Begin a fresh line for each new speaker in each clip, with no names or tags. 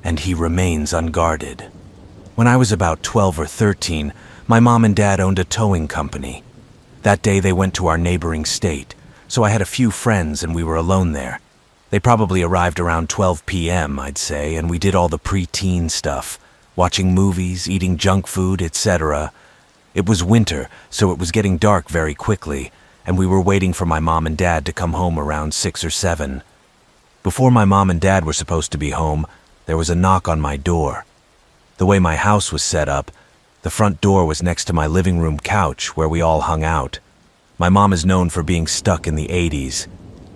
and he remains unguarded. When I was about 12 or 13, my mom and dad owned a towing company. That day they went to our neighboring state, so I had a few friends and we were alone there. They probably arrived around 12 p.m., I'd say, and we did all the pre-teen stuff, watching movies, eating junk food, etc. It was winter, so it was getting dark very quickly, and we were waiting for my mom and dad to come home around 6 or 7. Before my mom and dad were supposed to be home, there was a knock on my door. The way my house was set up, the front door was next to my living room couch where we all hung out. My mom is known for being stuck in the 80s.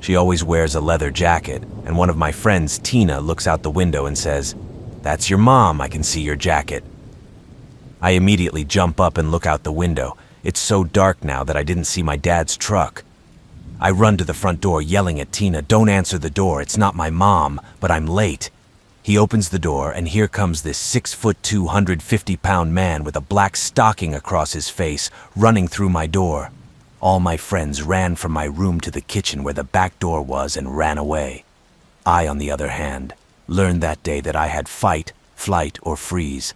She always wears a leather jacket, and one of my friends, Tina, looks out the window and says, "That's your mom, I can see your jacket." I immediately jump up and look out the window. It's so dark now that I didn't see my dad's truck. I run to the front door yelling at Tina, "Don't answer the door, it's not my mom, but I'm late." He opens the door, and here comes this 6'2", 150-pound man with a black stocking across his face, running through my door. All my friends ran from my room to the kitchen where the back door was and ran away. I, on the other hand, learned that day that I had fight, flight, or freeze.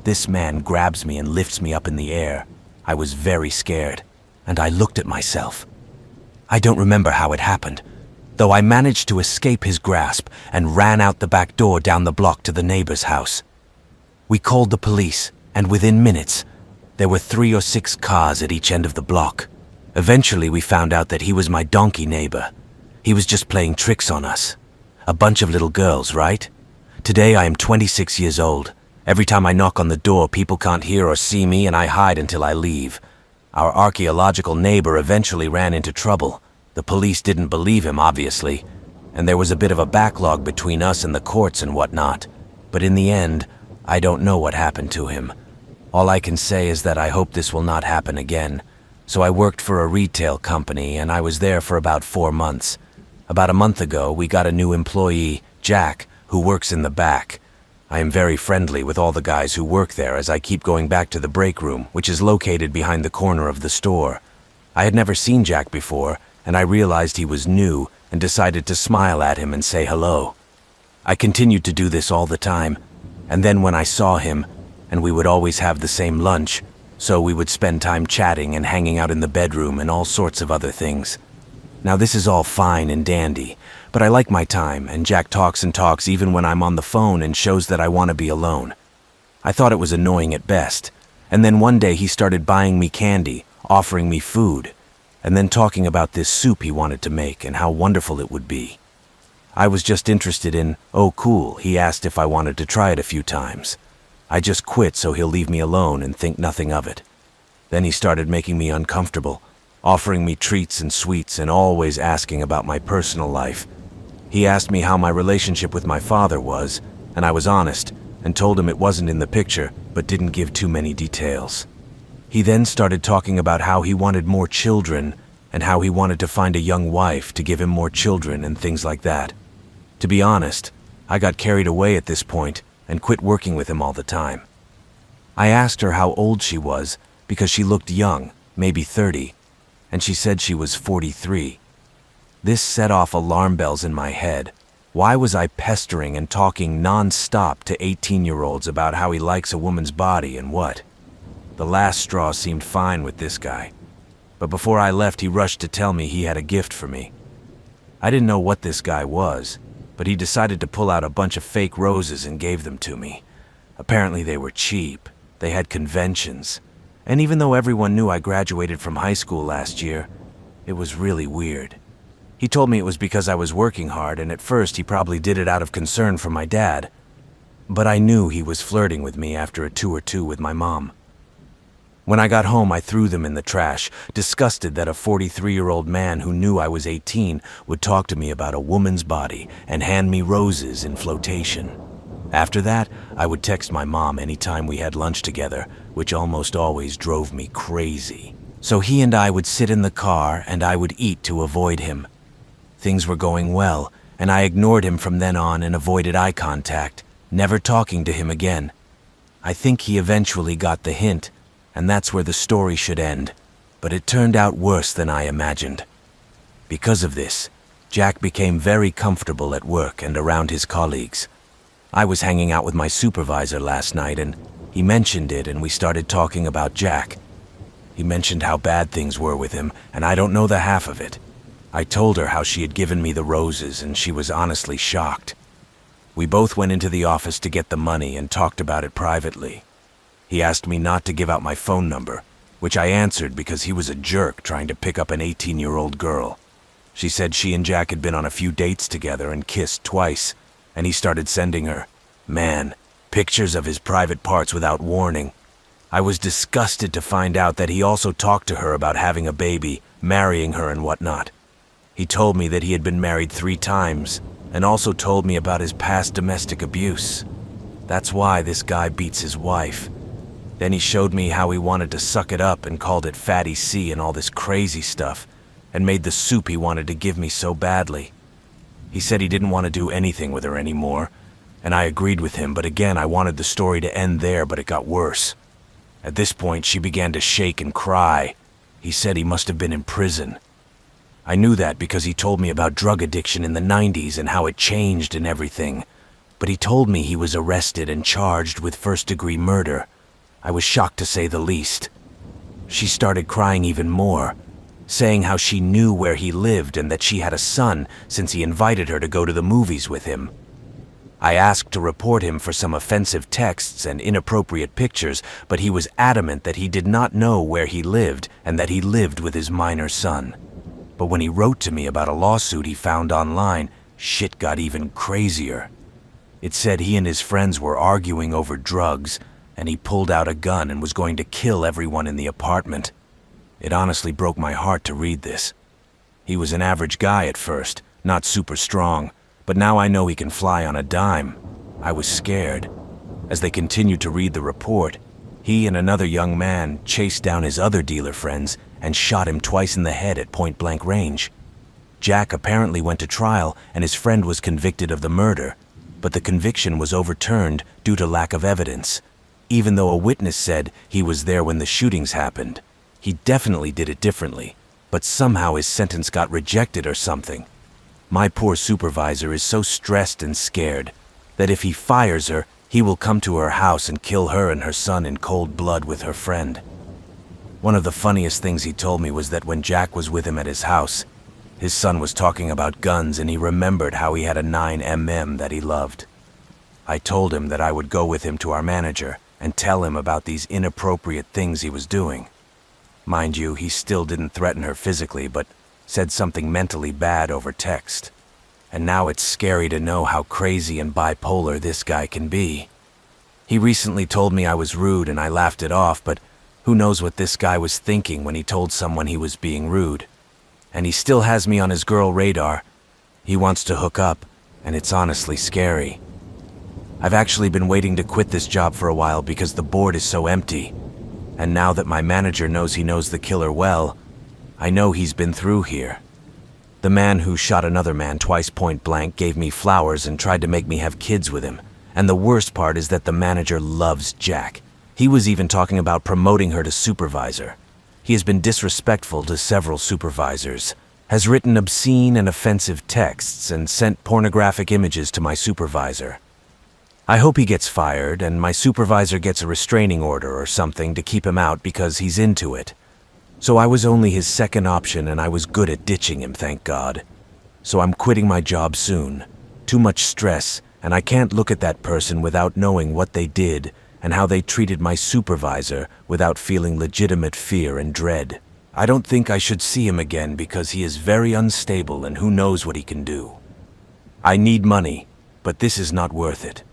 This man grabs me and lifts me up in the air. I was very scared, and I looked at myself. I don't remember how it happened, though I managed to escape his grasp and ran out the back door down the block to the neighbor's house. We called the police, and within minutes, there were 3 or 6 cars at each end of the block. Eventually, we found out that he was my donkey neighbor. He was just playing tricks on us. A bunch of little girls, right? Today, I am 26 years old. Every time I knock on the door, people can't hear or see me, and I hide until I leave. Our archaeological neighbor eventually ran into trouble. The police didn't believe him, obviously, and there was a bit of a backlog between us and the courts and whatnot. But in the end, I don't know what happened to him. All I can say is that I hope this will not happen again. So I worked for a retail company, and I was there for about 4 months. About a month ago, we got a new employee, Jack, who works in the back. I am very friendly with all the guys who work there as I keep going back to the break room, which is located behind the corner of the store. I had never seen Jack before, and I realized he was new and decided to smile at him and say hello. I continued to do this all the time, and then when I saw him, and we would always have the same lunch, so we would spend time chatting and hanging out in the bedroom and all sorts of other things. Now this is all fine and dandy, but I like my time, and Jack talks and talks even when I'm on the phone and shows that I want to be alone. I thought it was annoying at best, and then one day he started buying me candy, offering me food, and then talking about this soup he wanted to make and how wonderful it would be. I was just interested in, "Oh cool," he asked if I wanted to try it a few times. I just quit so he'll leave me alone and think nothing of it. Then he started making me uncomfortable, offering me treats and sweets and always asking about my personal life. He asked me how my relationship with my father was, and I was honest and told him it wasn't in the picture, but didn't give too many details. He then started talking about how he wanted more children and how he wanted to find a young wife to give him more children and things like that. To be honest, I got carried away at this point and quit working with him all the time. I asked her how old she was because she looked young, maybe 30, and she said she was 43. This set off alarm bells in my head. Why was I pestering and talking non-stop to 18-year-olds about how he likes a woman's body and what? The last straw seemed fine with this guy, but before I left he rushed to tell me he had a gift for me. I didn't know what this guy was, but he decided to pull out a bunch of fake roses and gave them to me. Apparently they were cheap, they had conventions, and even though everyone knew I graduated from high school last year, it was really weird. He told me it was because I was working hard, and at first he probably did it out of concern for my dad. But I knew he was flirting with me after a 2 or 2 with my mom. When I got home, I threw them in the trash, disgusted that a 43-year-old man who knew I was 18 would talk to me about a woman's body and hand me roses in flotation. After that, I would text my mom anytime we had lunch together, which almost always drove me crazy. So he and I would sit in the car and I would eat to avoid him. Things were going well, and I ignored him from then on and avoided eye contact, never talking to him again. I think he eventually got the hint, and that's where the story should end, but it turned out worse than I imagined. Because of this, Jack became very comfortable at work and around his colleagues. I was hanging out with my supervisor last night and he mentioned it and we started talking about Jack. He mentioned how bad things were with him and I don't know the half of it. I told her how she had given me the roses and she was honestly shocked. We both went into the office to get the money and talked about it privately. He asked me not to give out my phone number, which I answered because he was a jerk trying to pick up an 18-year-old girl. She said she and Jack had been on a few dates together and kissed twice, and he started sending her, pictures of his private parts without warning. I was disgusted to find out that he also talked to her about having a baby, marrying her and whatnot. He told me that he had been married 3 times, and also told me about his past domestic abuse. That's why this guy beats his wife. Then he showed me how he wanted to suck it up and called it Fatty C and all this crazy stuff, and made the soup he wanted to give me so badly. He said he didn't want to do anything with her anymore, and I agreed with him, but again I wanted the story to end there, but it got worse. At this point she began to shake and cry. He said he must have been in prison. I knew that because he told me about drug addiction in the 90s and how it changed and everything, but he told me he was arrested and charged with first-degree murder. I was shocked to say the least. She started crying even more, saying how she knew where he lived and that she had a son since he invited her to go to the movies with him. I asked to report him for some offensive texts and inappropriate pictures, but he was adamant that he did not know where he lived and that he lived with his minor son. But when he wrote to me about a lawsuit he found online, shit got even crazier. It said he and his friends were arguing over drugs, and he pulled out a gun and was going to kill everyone in the apartment. It honestly broke my heart to read this. He was an average guy at first, not super strong, but now I know he can fly on a dime. I was scared. As they continued to read the report, he and another young man chased down his other dealer friends and shot him twice in the head at point-blank range. Jack apparently went to trial and his friend was convicted of the murder, but the conviction was overturned due to lack of evidence. Even though a witness said he was there when the shootings happened, he definitely did it differently, but somehow his sentence got rejected or something. My poor supervisor is so stressed and scared that if he fires her, he will come to her house and kill her and her son in cold blood with her friend. One of the funniest things he told me was that when Jack was with him at his house, his son was talking about guns and he remembered how he had a 9mm that he loved. I told him that I would go with him to our manager and tell him about these inappropriate things he was doing. Mind you, he still didn't threaten her physically, but said something mentally bad over text. And now it's scary to know how crazy and bipolar this guy can be. He recently told me I was rude and I laughed it off, but who knows what this guy was thinking when he told someone he was being rude. And he still has me on his girl radar. He wants to hook up, and it's honestly scary. I've actually been waiting to quit this job for a while because the board is so empty. And now that my manager knows he knows the killer well, I know he's been through here. The man who shot another man twice point blank gave me flowers and tried to make me have kids with him. And the worst part is that the manager loves Jack. He was even talking about promoting her to supervisor. He has been disrespectful to several supervisors, has written obscene and offensive texts, and sent pornographic images to my supervisor. I hope he gets fired and my supervisor gets a restraining order or something to keep him out because he's into it. So I was only his second option and I was good at ditching him, thank God. So I'm quitting my job soon. Too much stress, and I can't look at that person without knowing what they did and how they treated my supervisor without feeling legitimate fear and dread. I don't think I should see him again because he is very unstable and who knows what he can do. I need money, but this is not worth it.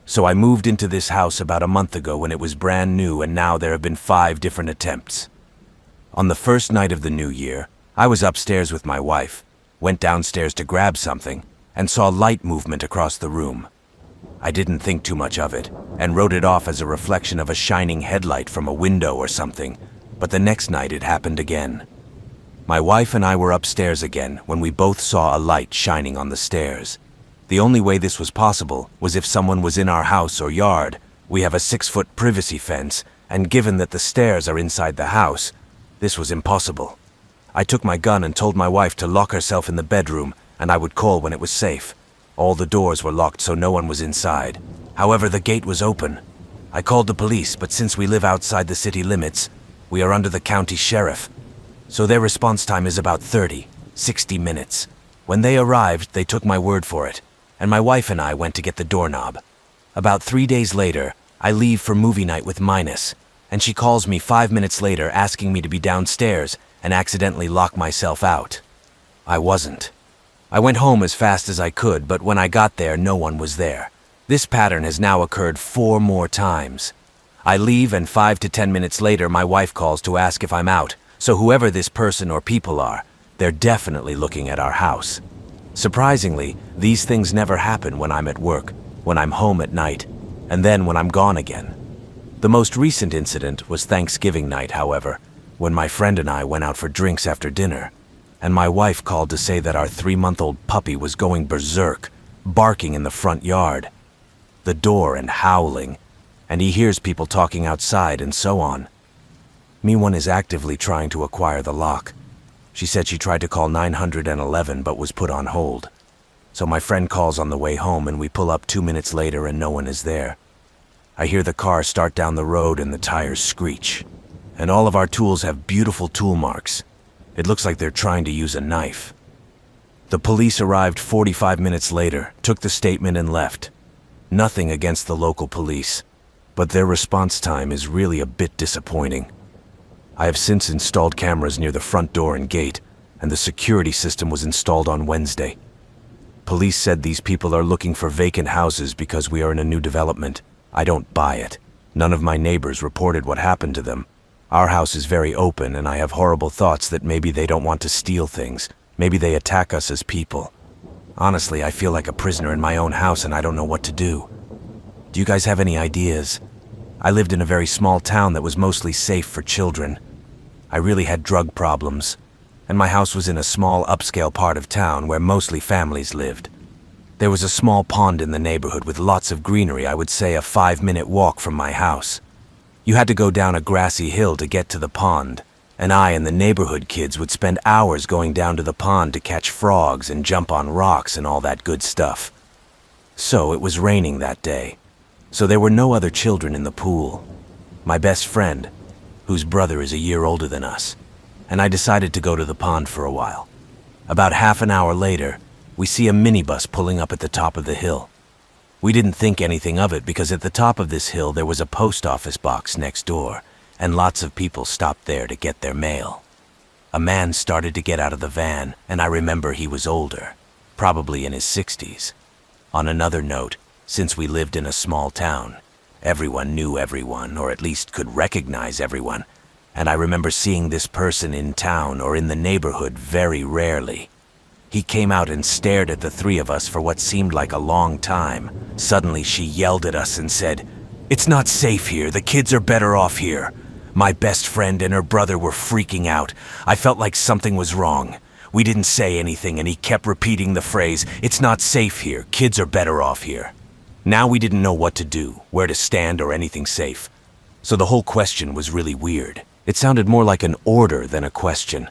So I moved into this house about a month ago when it was brand new, and now there have been 5 different attempts. On the first night of the new year, I was upstairs with my wife, went downstairs to grab something, and saw light movement across the room. I didn't think too much of it, and wrote it off as a reflection of a shining headlight from a window or something, but the next night it happened again. My wife and I were upstairs again when we both saw a light shining on the stairs. The only way this was possible was if someone was in our house or yard. We have a 6-foot privacy fence, and given that the stairs are inside the house, this was impossible. I took my gun and told my wife to lock herself in the bedroom, and I would call when it was safe. All the doors were locked so no one was inside. However, the gate was open. I called the police, but since we live outside the city limits, we are under the county sheriff. So their response time is about 60 minutes. When they arrived, they took my word for it, and my wife and I went to get the doorknob. About 3 days later, I leave for movie night with Minus, and she calls me 5 minutes later asking me to be downstairs and accidentally lock myself out. I wasn't. I went home as fast as I could, but when I got there, no one was there. This pattern has now occurred 4 more times. I leave, and 5 to 10 minutes later, my wife calls to ask if I'm out, so whoever this person or people are, they're definitely looking at our house. Surprisingly, these things never happen when I'm at work, when I'm home at night, and then when I'm gone again. The most recent incident was Thanksgiving night, however, when my friend and I went out for drinks after dinner, and my wife called to say that our 3-month-old puppy was going berserk, barking in the front yard. The door and howling, and he hears people talking outside and so on. Miwon is actively trying to acquire the lock. She said she tried to call 911 but was put on hold. So my friend calls on the way home and we pull up 2 minutes later and no one is there. I hear the car start down the road and the tires screech. And all of our tools have beautiful tool marks. It looks like they're trying to use a knife. The police arrived 45 minutes later, took the statement and left. Nothing against the local police, but their response time is really a bit disappointing. I have since installed cameras near the front door and gate, and the security system was installed on Wednesday. Police said these people are looking for vacant houses because we are in a new development. I don't buy it. None of my neighbors reported what happened to them. Our house is very open, and I have horrible thoughts that maybe they don't want to steal things. Maybe they attack us as people. Honestly, I feel like a prisoner in my own house and I don't know what to do. Do you guys have any ideas? I lived in a very small town that was mostly safe for children. I really had drug problems, and my house was in a small upscale part of town where mostly families lived. There was a small pond in the neighborhood with lots of greenery, I would say a 5-minute walk from my house. You had to go down a grassy hill to get to the pond, and I and the neighborhood kids would spend hours going down to the pond to catch frogs and jump on rocks and all that good stuff. So it was raining that day, so there were no other children in the pool. My best friend, whose brother is a year older than us, and I decided to go to the pond for a while. About half an hour later, we see a minibus pulling up at the top of the hill. We didn't think anything of it because at the top of this hill there was a post office box next door, and lots of people stopped there to get their mail. A man started to get out of the van, and I remember he was older, probably in his 60s. On another note, since we lived in a small town, everyone knew everyone, or at least could recognize everyone, and I remember seeing this person in town or in the neighborhood very rarely. He came out and stared at the 3 of us for what seemed like a long time. Suddenly she yelled at us and said, "It's not safe here, the kids are better off here." My best friend and her brother were freaking out. I felt like something was wrong. We didn't say anything and he kept repeating the phrase, "It's not safe here, kids are better off here." Now we didn't know what to do, where to stand or anything safe. So the whole question was really weird. It sounded more like an order than a question.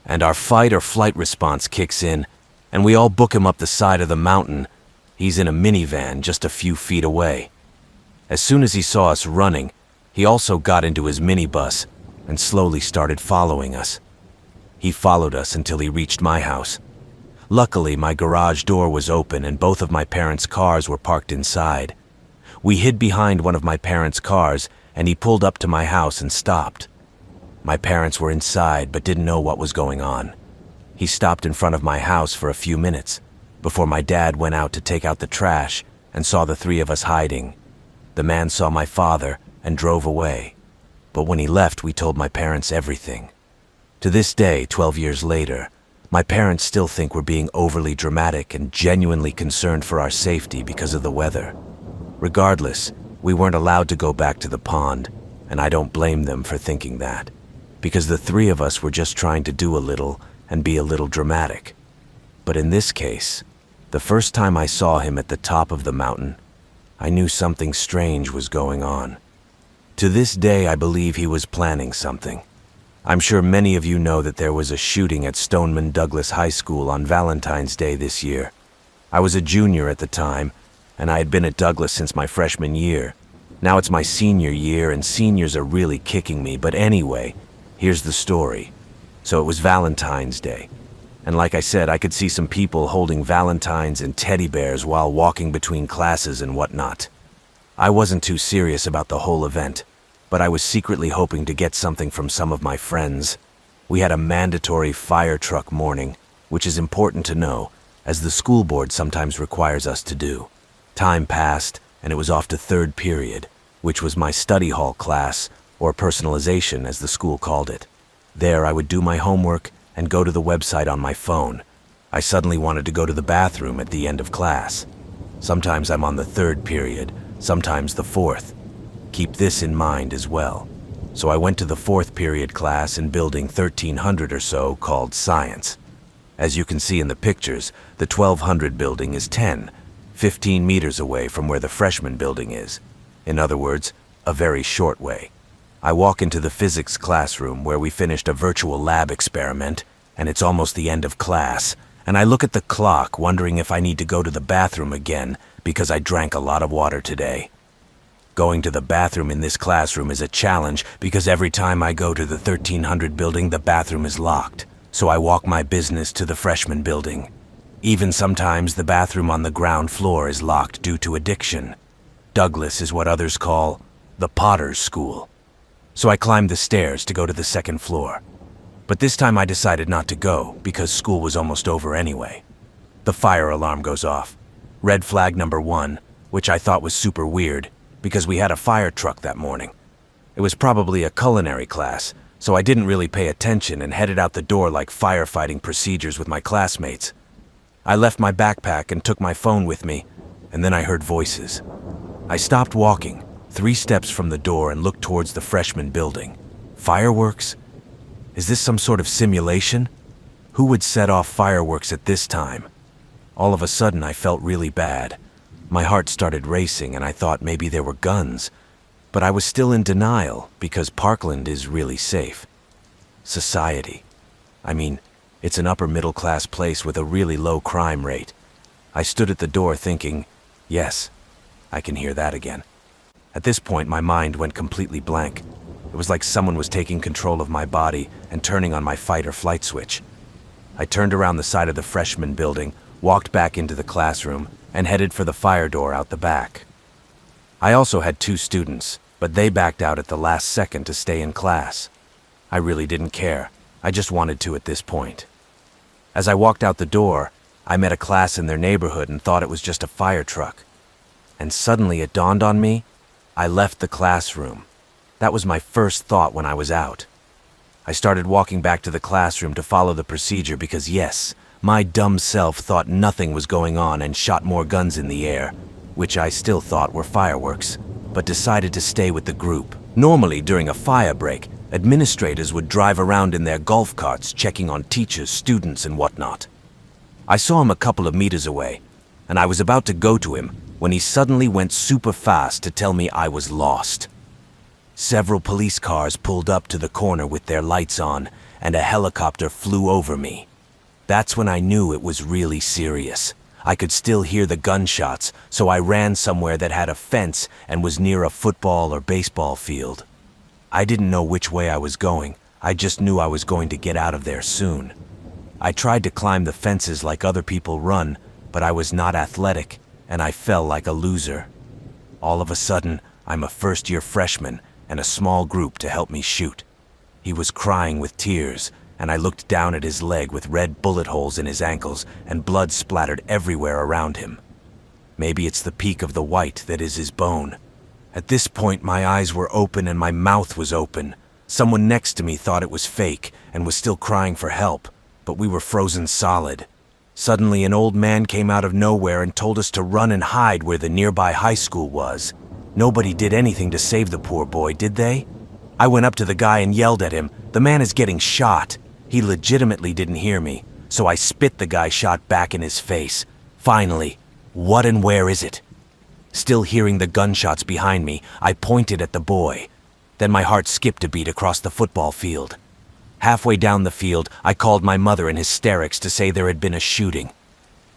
And our fight or flight response kicks in, and we all book him up the side of the mountain. He's in a minivan just a few feet away. As soon as he saw us running, he also got into his minibus and slowly started following us. He followed us until he reached my house. Luckily, my garage door was open and both of my parents' cars were parked inside. We hid behind one of my parents' cars and he pulled up to my house and stopped. My parents were inside but didn't know what was going on. He stopped in front of my house for a few minutes before my dad went out to take out the trash and saw the 3 of us hiding. The man saw my father and drove away. But when he left, we told my parents everything. To this day, 12 years later, my parents still think we're being overly dramatic and genuinely concerned for our safety because of the weather. Regardless, we weren't allowed to go back to the pond, and I don't blame them for thinking that, because the 3 of us were just trying to do a little and be a little dramatic. But in this case, the first time I saw him at the top of the mountain, I knew something strange was going on. To this day, I believe he was planning something. I'm sure many of you know that there was a shooting at Stoneman Douglas High School on Valentine's Day this year. I was a junior at the time, and I had been at Douglas since my freshman year. Now it's my senior year, and seniors are really kicking me, but anyway, here's the story. So it was Valentine's Day, and like I said, I could see some people holding valentines and teddy bears while walking between classes and whatnot. I wasn't too serious about the whole event, but I was secretly hoping to get something from some of my friends. We had a mandatory fire truck morning, which is important to know, as the school board sometimes requires us to do. Time passed, and it was off to third period, which was my study hall class, or personalization as the school called it. There I would do my homework and go to the website on my phone. I suddenly wanted to go to the bathroom at the end of class. Sometimes I'm on the third period, sometimes the fourth. Keep this in mind as well. So I went to the fourth period class in building 1300 or so called Science. As you can see in the pictures, the 1200 building is 15 meters away from where the freshman building is. In other words, a very short way. I walk into the physics classroom where we finished a virtual lab experiment, and it's almost the end of class, and I look at the clock wondering if I need to go to the bathroom again because I drank a lot of water today. Going to the bathroom in this classroom is a challenge because every time I go to the 1300 building, the bathroom is locked, so I walk my business to the freshman building. Even sometimes the bathroom on the ground floor is locked due to addiction. Douglas is what others call the Potter's School. So I climbed the stairs to go to the second floor. But this time I decided not to go because school was almost over anyway. The fire alarm goes off. Red flag number 1, which I thought was super weird because we had a fire truck that morning. It was probably a culinary class, so I didn't really pay attention and headed out the door like firefighting procedures with my classmates. I left my backpack and took my phone with me, and then I heard voices. I stopped walking 3 steps from the door and looked towards the freshman building. Fireworks? Is this some sort of simulation? Who would set off fireworks at this time? All of a sudden, I felt really bad. My heart started racing and I thought maybe there were guns, but I was still in denial because Parkland is really safe. Society. I mean, it's an upper middle class place with a really low crime rate. I stood at the door thinking, yes, I can hear that again. At this point, my mind went completely blank. It was like someone was taking control of my body and turning on my fight or flight switch. I turned around the side of the freshman building, walked back into the classroom, and headed for the fire door out the back. I also had 2 students, but they backed out at the last second to stay in class. I really didn't care. I just wanted to at this point. As I walked out the door, I met a class in their neighborhood and thought it was just a fire truck. And suddenly it dawned on me, I left the classroom. That was my first thought when I was out. I started walking back to the classroom to follow the procedure because yes, my dumb self thought nothing was going on and shot more guns in the air, which I still thought were fireworks, but decided to stay with the group. Normally, during a fire break, administrators would drive around in their golf carts checking on teachers, students, and whatnot. I saw him a couple of meters away, and I was about to go to him when he suddenly went super fast to tell me I was lost. Several police cars pulled up to the corner with their lights on, and a helicopter flew over me. That's when I knew it was really serious. I could still hear the gunshots, so I ran somewhere that had a fence and was near a football or baseball field. I didn't know which way I was going. I just knew I was going to get out of there soon. I tried to climb the fences like other people run, but I was not athletic, and I fell like a loser. All of a sudden, I'm a first-year freshman and a small group to help me shoot. He was crying with tears, and I looked down at his leg with red bullet holes in his ankles and blood splattered everywhere around him. Maybe it's the peak of the white that is his bone. At this point, my eyes were open and my mouth was open. Someone next to me thought it was fake and was still crying for help, but we were frozen solid. Suddenly, an old man came out of nowhere and told us to run and hide where the nearby high school was. Nobody did anything to save the poor boy, did they? I went up to the guy and yelled at him, "The man is getting shot." He legitimately didn't hear me, so I spit the guy's shot back in his face. Finally, what and where is it? Still hearing the gunshots behind me, I pointed at the boy. Then my heart skipped a beat across the football field. Halfway down the field, I called my mother in hysterics to say there had been a shooting.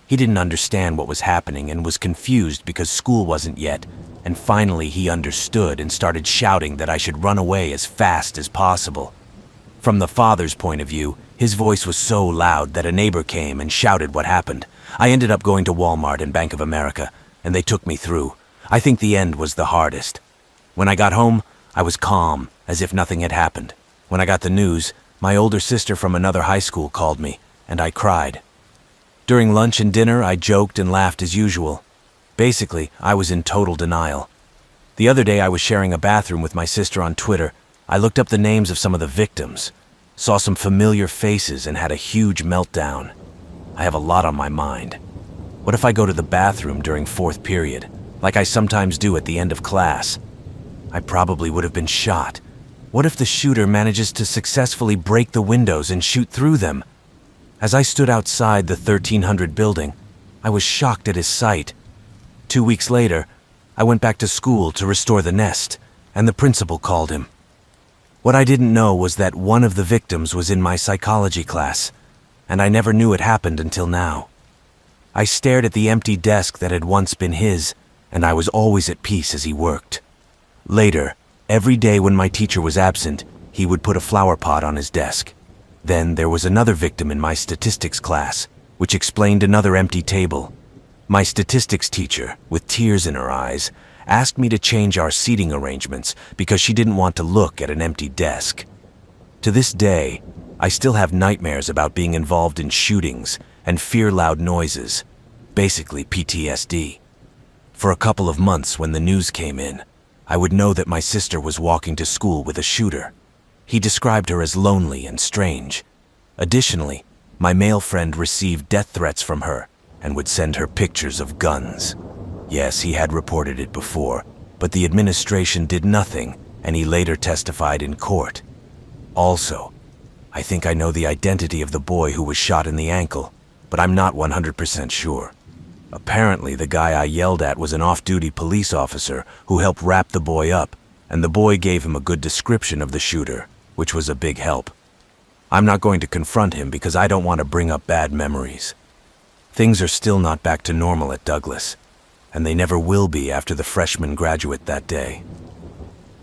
He didn't understand what was happening and was confused because school wasn't yet, and finally he understood and started shouting that I should run away as fast as possible. From the father's point of view, his voice was so loud that a neighbor came and shouted what happened. I ended up going to Walmart and Bank of America, and they took me through. I think the end was the hardest. When I got home, I was calm, as if nothing had happened. When I got the news, my older sister from another high school called me, and I cried. During lunch and dinner, I joked and laughed as usual. Basically, I was in total denial. The other day, I was sharing a bathroom with my sister on Twitter. I looked up the names of some of the victims, saw some familiar faces, and had a huge meltdown. I have a lot on my mind. What if I go to the bathroom during fourth period, like I sometimes do at the end of class? I probably would have been shot. What if the shooter manages to successfully break the windows and shoot through them? As I stood outside the 1300 building, I was shocked at his sight. 2 weeks later, I went back to school to restore the nest, and the principal called him. What I didn't know was that one of the victims was in my psychology class, and I never knew it happened until now. I stared at the empty desk that had once been his, and I was always at peace as he worked. Later, every day when my teacher was absent, he would put a flower pot on his desk. Then there was another victim in my statistics class, which explained another empty table. My statistics teacher, with tears in her eyes, asked me to change our seating arrangements because she didn't want to look at an empty desk. To this day, I still have nightmares about being involved in shootings and fear loud noises, basically PTSD. For a couple of months when the news came in, I would know that my sister was walking to school with a shooter. He described her as lonely and strange. Additionally, my male friend received death threats from her and would send her pictures of guns. Yes, he had reported it before, but the administration did nothing, and he later testified in court. Also, I think I know the identity of the boy who was shot in the ankle, but I'm not 100% sure. Apparently, the guy I yelled at was an off-duty police officer who helped wrap the boy up, and the boy gave him a good description of the shooter, which was a big help. I'm not going to confront him because I don't want to bring up bad memories. Things are still not back to normal at Douglas, and they never will be after the freshman graduate that day.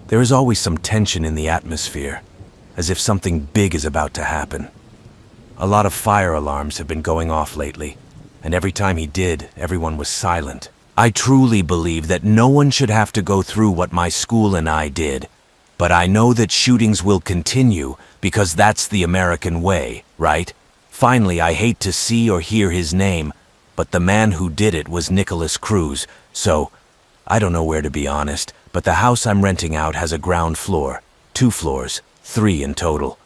There is always some tension in the atmosphere, as if something big is about to happen. A lot of fire alarms have been going off lately, and every time he did, everyone was silent. I truly believe that no one should have to go through what my school and I did, but I know that shootings will continue because that's the American way, right? Finally, I hate to see or hear his name, but the man who did it was Nicholas Cruz, so I don't know where to be honest, but the house I'm renting out has a ground floor, 2 floors, 3 in total.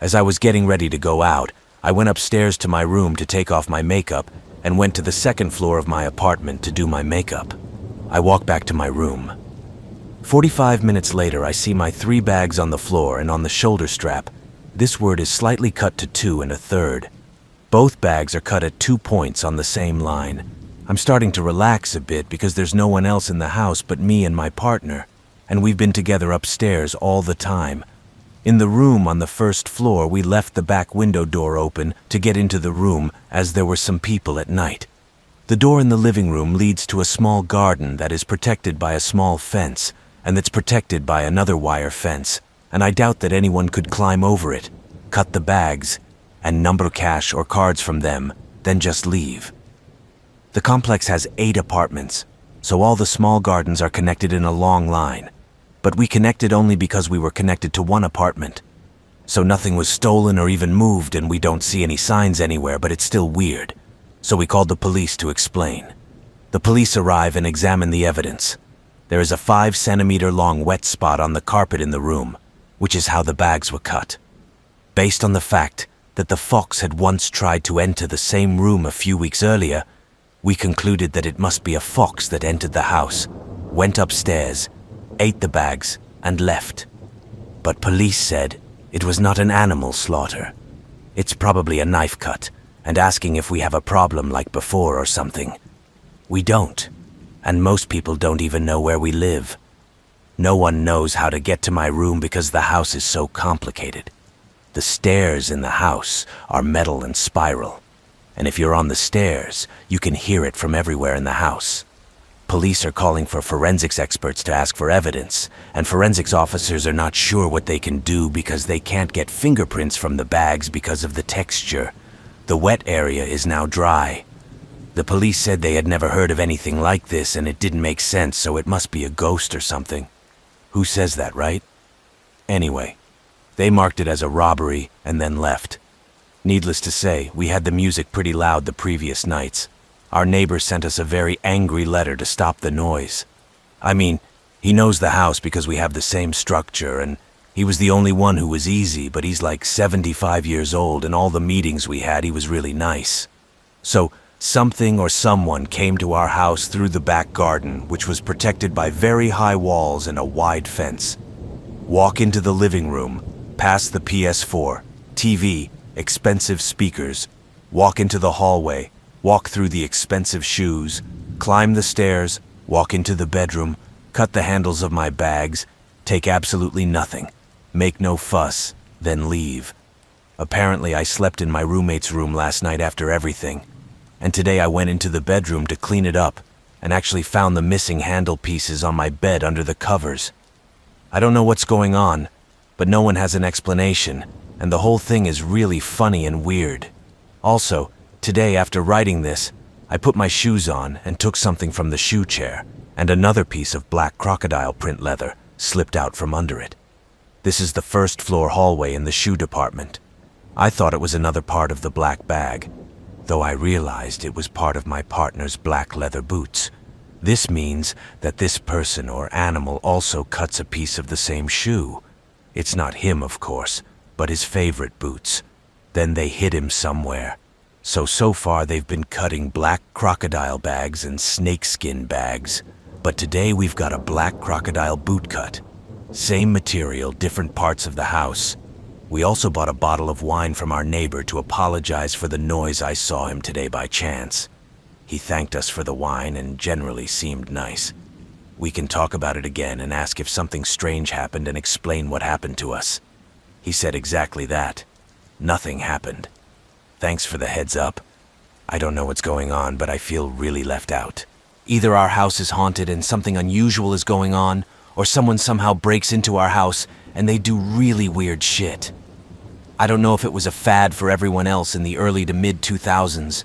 As I was getting ready to go out, I went upstairs to my room to take off my makeup and went to the 2nd floor of my apartment to do my makeup. I walked back to my room. 45 minutes later, I see my 3 bags on the floor, and on the shoulder strap, this word is slightly cut to 2 1/3. Both bags are cut at 2 points on the same line. I'm starting to relax a bit because there's no one else in the house but me and my partner, and we've been together upstairs all the time. In the room on the 1st floor, we left the back window door open to get into the room as there were some people at night. The door in the living room leads to a small garden that is protected by a small fence, and that's protected by another wire fence, and I doubt that anyone could climb over it, cut the bags, and number cash or cards from them, then just leave. The complex has 8 apartments, so all the small gardens are connected in a long line. But we connected only because we were connected to one apartment. So nothing was stolen or even moved, and we don't see any signs anywhere, but it's still weird. So we called the police to explain. The police arrive and examine the evidence. There is a 5-centimeter long wet spot on the carpet in the room, which is how the bags were cut. Based on the fact that the fox had once tried to enter the same room a few weeks earlier, we concluded that it must be a fox that entered the house, went upstairs, ate the bags, and left. But police said it was not an animal slaughter. It's probably a knife cut, and asking if we have a problem like before or something. We don't, and most people don't even know where we live. No one knows how to get to my room because the house is so complicated. The stairs in the house are metal and spiral. And if you're on the stairs, you can hear it from everywhere in the house. Police are calling for forensics experts to ask for evidence, and forensics officers are not sure what they can do because they can't get fingerprints from the bags because of the texture. The wet area is now dry. The police said they had never heard of anything like this and it didn't make sense, so it must be a ghost or something. Who says that, right? Anyway, they marked it as a robbery and then left. Needless to say, we had the music pretty loud the previous nights. Our neighbor sent us a very angry letter to stop the noise. I mean, he knows the house because we have the same structure, and he was the only one who was easy, but he's like 75 years old, and all the meetings we had, he was really nice. So, something or someone came to our house through the back garden, which was protected by very high walls and a wide fence. Walk into the living room, past the PS4, TV, expensive speakers, walk into the hallway, walk through the expensive shoes, climb the stairs, walk into the bedroom, cut the handles of my bags, take absolutely nothing, make no fuss, then leave. Apparently, I slept in my roommate's room last night after everything, and today I went into the bedroom to clean it up and actually found the missing handle pieces on my bed under the covers. I don't know what's going on, but no one has an explanation, and the whole thing is really funny and weird. Also, today after writing this, I put my shoes on and took something from the shoe chair, and another piece of black crocodile print leather slipped out from under it. This is the first floor hallway in the shoe department. I thought it was another part of the black bag, though I realized it was part of my partner's black leather boots. This means that this person or animal also cuts a piece of the same shoe. It's not him, of course, but his favorite boots. Then they hid him somewhere. So far they've been cutting black crocodile bags and snakeskin bags. But today we've got a black crocodile boot cut. Same material, different parts of the house. We also bought a bottle of wine from our neighbor to apologize for the noise I saw him today by chance. He thanked us for the wine and generally seemed nice. We can talk about it again and ask if something strange happened and explain what happened to us. He said exactly that. Nothing happened. Thanks for the heads up. I don't know what's going on, but I feel really left out. Either our house is haunted and something unusual is going on, or someone somehow breaks into our house and they do really weird shit. I don't know if it was a fad for everyone else in the early to mid-2000s,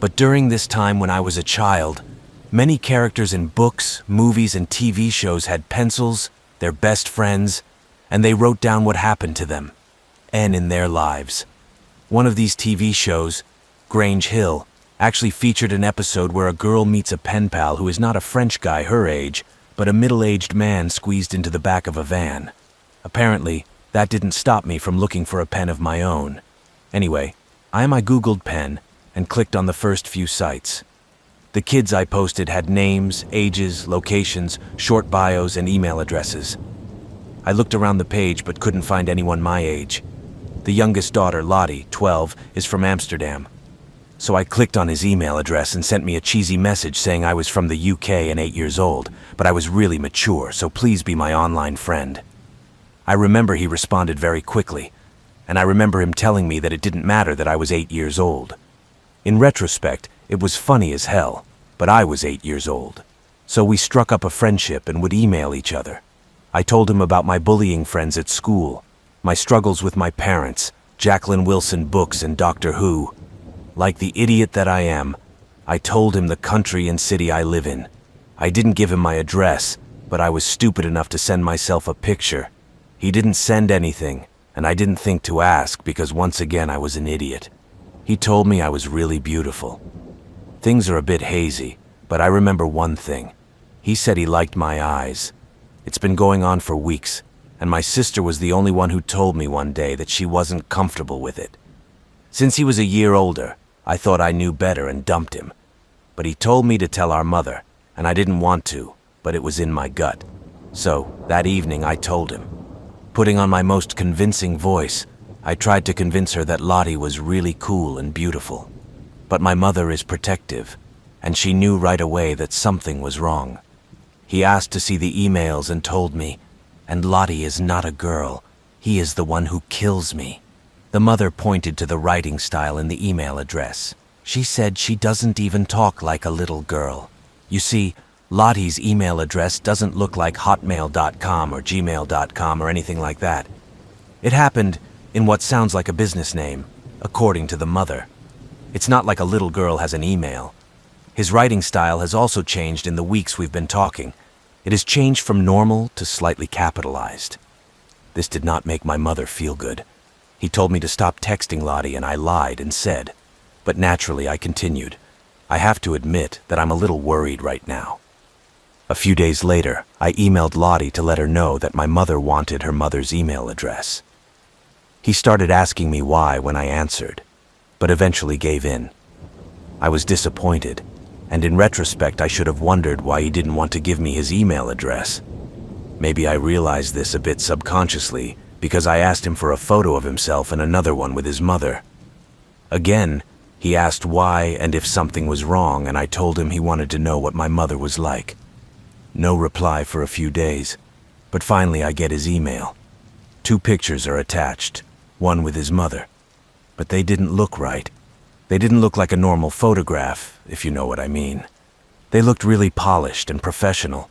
but during this time when I was a child, many characters in books, movies, and TV shows had pencils, their best friends, and they wrote down what happened to them, and in their lives. One of these TV shows, Grange Hill, actually featured an episode where a girl meets a pen pal who is not a French guy her age, but a middle-aged man squeezed into the back of a van. Apparently, that didn't stop me from looking for a pen of my own. Anyway, I Googled pen and clicked on the first few sites. The kids I posted had names, ages, locations, short bios, and email addresses. I looked around the page but couldn't find anyone my age. The youngest daughter, Lottie, 12, is from Amsterdam. So I clicked on his email address and sent me a cheesy message saying I was from the UK and 8 years old, but I was really mature, so please be my online friend. I remember he responded very quickly, and I remember him telling me that it didn't matter that I was 8 years old. In retrospect, it was funny as hell, but I was 8 years old. So we struck up a friendship and would email each other. I told him about my bullying friends at school, my struggles with my parents, Jacqueline Wilson books, and Doctor Who. Like the idiot that I am, I told him the country and city I live in. I didn't give him my address, but I was stupid enough to send myself a picture. He didn't send anything, and I didn't think to ask because once again I was an idiot. He told me I was really beautiful. Things are a bit hazy, but I remember one thing. He said he liked my eyes. It's been going on for weeks, and my sister was the only one who told me one day that she wasn't comfortable with it. Since he was a year older, I thought I knew better and dumped him. But he told me to tell our mother, and I didn't want to, but it was in my gut. So, that evening I told him. Putting on my most convincing voice, I tried to convince her that Lottie was really cool and beautiful. But my mother is protective, and she knew right away that something was wrong. He asked to see the emails and told me, and Lottie is not a girl. He is the one who kills me. The mother pointed to the writing style in the email address. She said she doesn't even talk like a little girl. You see, Lottie's email address doesn't look like hotmail.com or gmail.com or anything like that. It happened in what sounds like a business name, according to the mother. It's not like a little girl has an email. His writing style has also changed in the weeks we've been talking. It has changed from normal to slightly capitalized. This did not make my mother feel good. He told me to stop texting Lottie, and I lied and said. But naturally, I continued. I have to admit that I'm a little worried right now. A few days later, I emailed Lottie to let her know that my mother wanted her mother's email address. He started asking me why when I answered, but eventually gave in. I was disappointed, and in retrospect, I should have wondered why he didn't want to give me his email address. Maybe I realized this a bit subconsciously because I asked him for a photo of himself and another one with his mother. Again, he asked why and if something was wrong, and I told him he wanted to know what my mother was like. No reply for a few days, but finally I get his email. 2 pictures are attached, one with his mother. But they didn't look right. They didn't look like a normal photograph, if you know what I mean. They looked really polished and professional.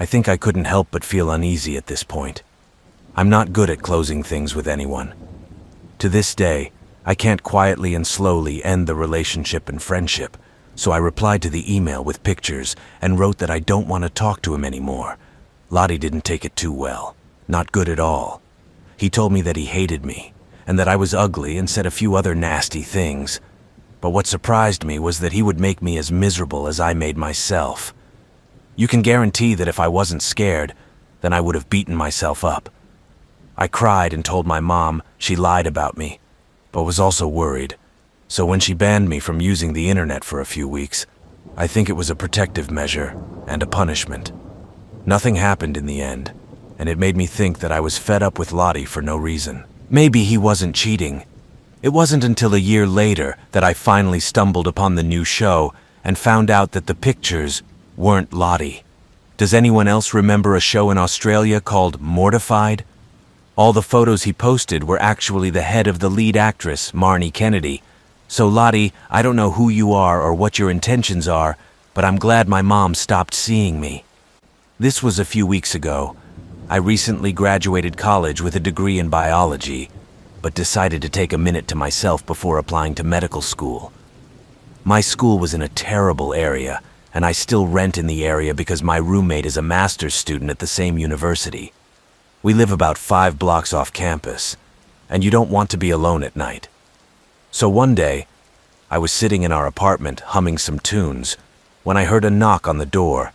I think I couldn't help but feel uneasy at this point. I'm not good at closing things with anyone. To this day, I can't quietly and slowly end the relationship and friendship, so I replied to the email with pictures and wrote that I don't want to talk to him anymore. Lottie didn't take it too well. Not good at all. He told me that he hated me, and that I was ugly, and said a few other nasty things. But what surprised me was that he would make me as miserable as I made myself. You can guarantee that if I wasn't scared, then I would have beaten myself up. I cried and told my mom she lied about me, but was also worried. So when she banned me from using the internet for a few weeks, I think it was a protective measure and a punishment. Nothing happened in the end, and it made me think that I was fed up with Lottie for no reason. Maybe he wasn't cheating. It wasn't until a year later that I finally stumbled upon the new show and found out that the pictures weren't Lottie. Does anyone else remember a show in Australia called Mortified? All the photos he posted were actually the head of the lead actress, Marnie Kennedy. So Lottie, I don't know who you are or what your intentions are, but I'm glad my mom stopped seeing me. This was a few weeks ago. I recently graduated college with a degree in biology, but decided to take a minute to myself before applying to medical school. My school was in a terrible area, and I still rent in the area because my roommate is a master's student at the same university. We live about 5 blocks off campus, and you don't want to be alone at night. So one day, I was sitting in our apartment humming some tunes when I heard a knock on the door.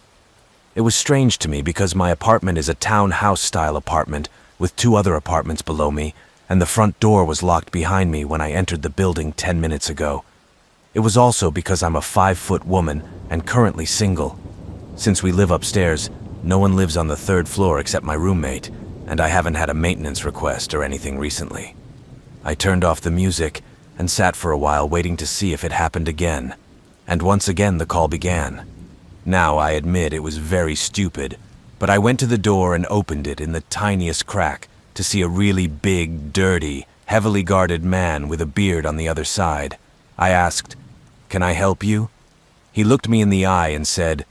It was strange to me because my apartment is a townhouse-style apartment with 2 other apartments below me, and the front door was locked behind me when I entered the building 10 minutes ago. It was also because I'm a 5-foot woman and currently single. Since we live upstairs, no one lives on the 3rd floor except my roommate, and I haven't had a maintenance request or anything recently. I turned off the music and sat for a while waiting to see if it happened again. And once again the call began. Now I admit it was very stupid, but I went to the door and opened it in the tiniest crack to see a really big, dirty, heavily guarded man with a beard on the other side. I asked, "Can I help you?" He looked me in the eye and said,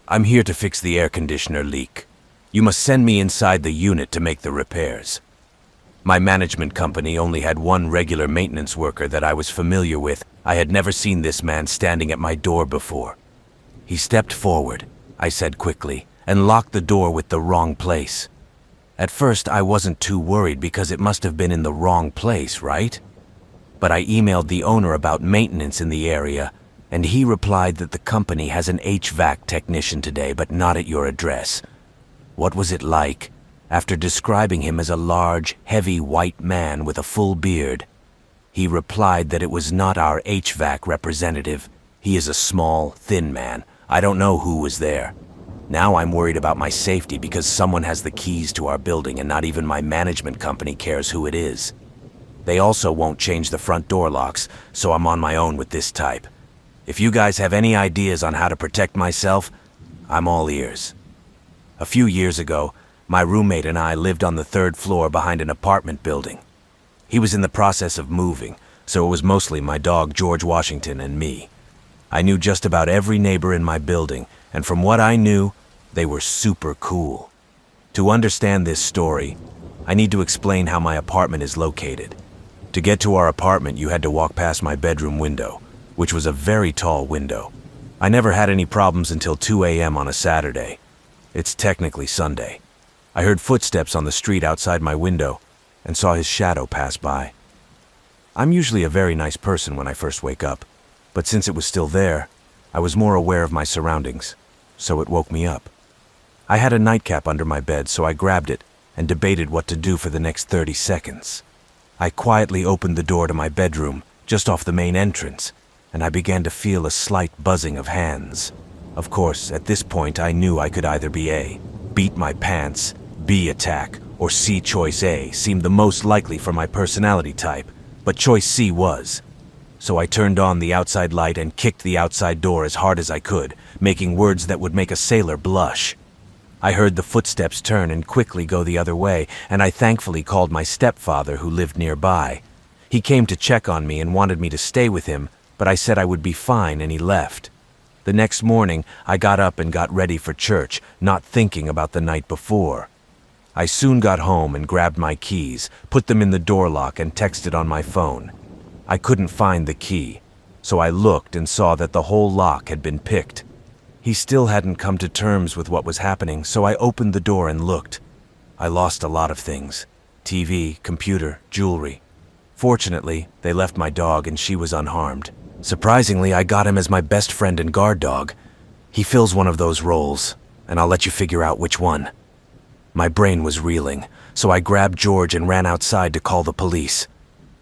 "I'm here to fix the air conditioner leak. You must send me inside the unit to make the repairs." My management company only had 1 regular maintenance worker that I was familiar with. I had never seen this man standing at my door before. He stepped forward, I said quickly, and locked the door with the wrong place. At first, I wasn't too worried because it must have been in the wrong place, right? But I emailed the owner about maintenance in the area, and he replied that the company has an HVAC technician today, but not at your address. What was it like? After describing him as a large, heavy white man with a full beard, he replied that it was not our HVAC representative. He is a small, thin man. I don't know who was there. Now I'm worried about my safety because someone has the keys to our building and not even my management company cares who it is. They also won't change the front door locks, so I'm on my own with this type. If you guys have any ideas on how to protect myself, I'm all ears. A few years ago, my roommate and I lived on the 3rd floor behind an apartment building. He was in the process of moving, so it was mostly my dog George Washington and me. I knew just about every neighbor in my building, and from what I knew, they were super cool. To understand this story, I need to explain how my apartment is located. To get to our apartment, you had to walk past my bedroom window, which was a very tall window. I never had any problems until 2 a.m. on a Saturday. It's technically Sunday. I heard footsteps on the street outside my window and saw his shadow pass by. I'm usually a very nice person when I first wake up, but since it was still there, I was more aware of my surroundings, so it woke me up. I had a nightcap under my bed, so I grabbed it and debated what to do for the next 30 seconds. I quietly opened the door to my bedroom, just off the main entrance, and I began to feel a slight buzzing of hands. Of course, at this point I knew I could either be A, beat my pants, B, attack, or C, choice A seemed the most likely for my personality type, but choice C was. So I turned on the outside light and kicked the outside door as hard as I could, making words that would make a sailor blush. I heard the footsteps turn and quickly go the other way, and I thankfully called my stepfather who lived nearby. He came to check on me and wanted me to stay with him, but I said I would be fine and he left. The next morning, I got up and got ready for church, not thinking about the night before. I soon got home and grabbed my keys, put them in the door lock and texted on my phone. I couldn't find the key, so I looked and saw that the whole lock had been picked. He still hadn't come to terms with what was happening, so I opened the door and looked. I lost a lot of things: TV, computer, jewelry. Fortunately, they left my dog and she was unharmed. Surprisingly, I got him as my best friend and guard dog. He fills one of those roles, and I'll let you figure out which one. My brain was reeling, so I grabbed George and ran outside to call the police.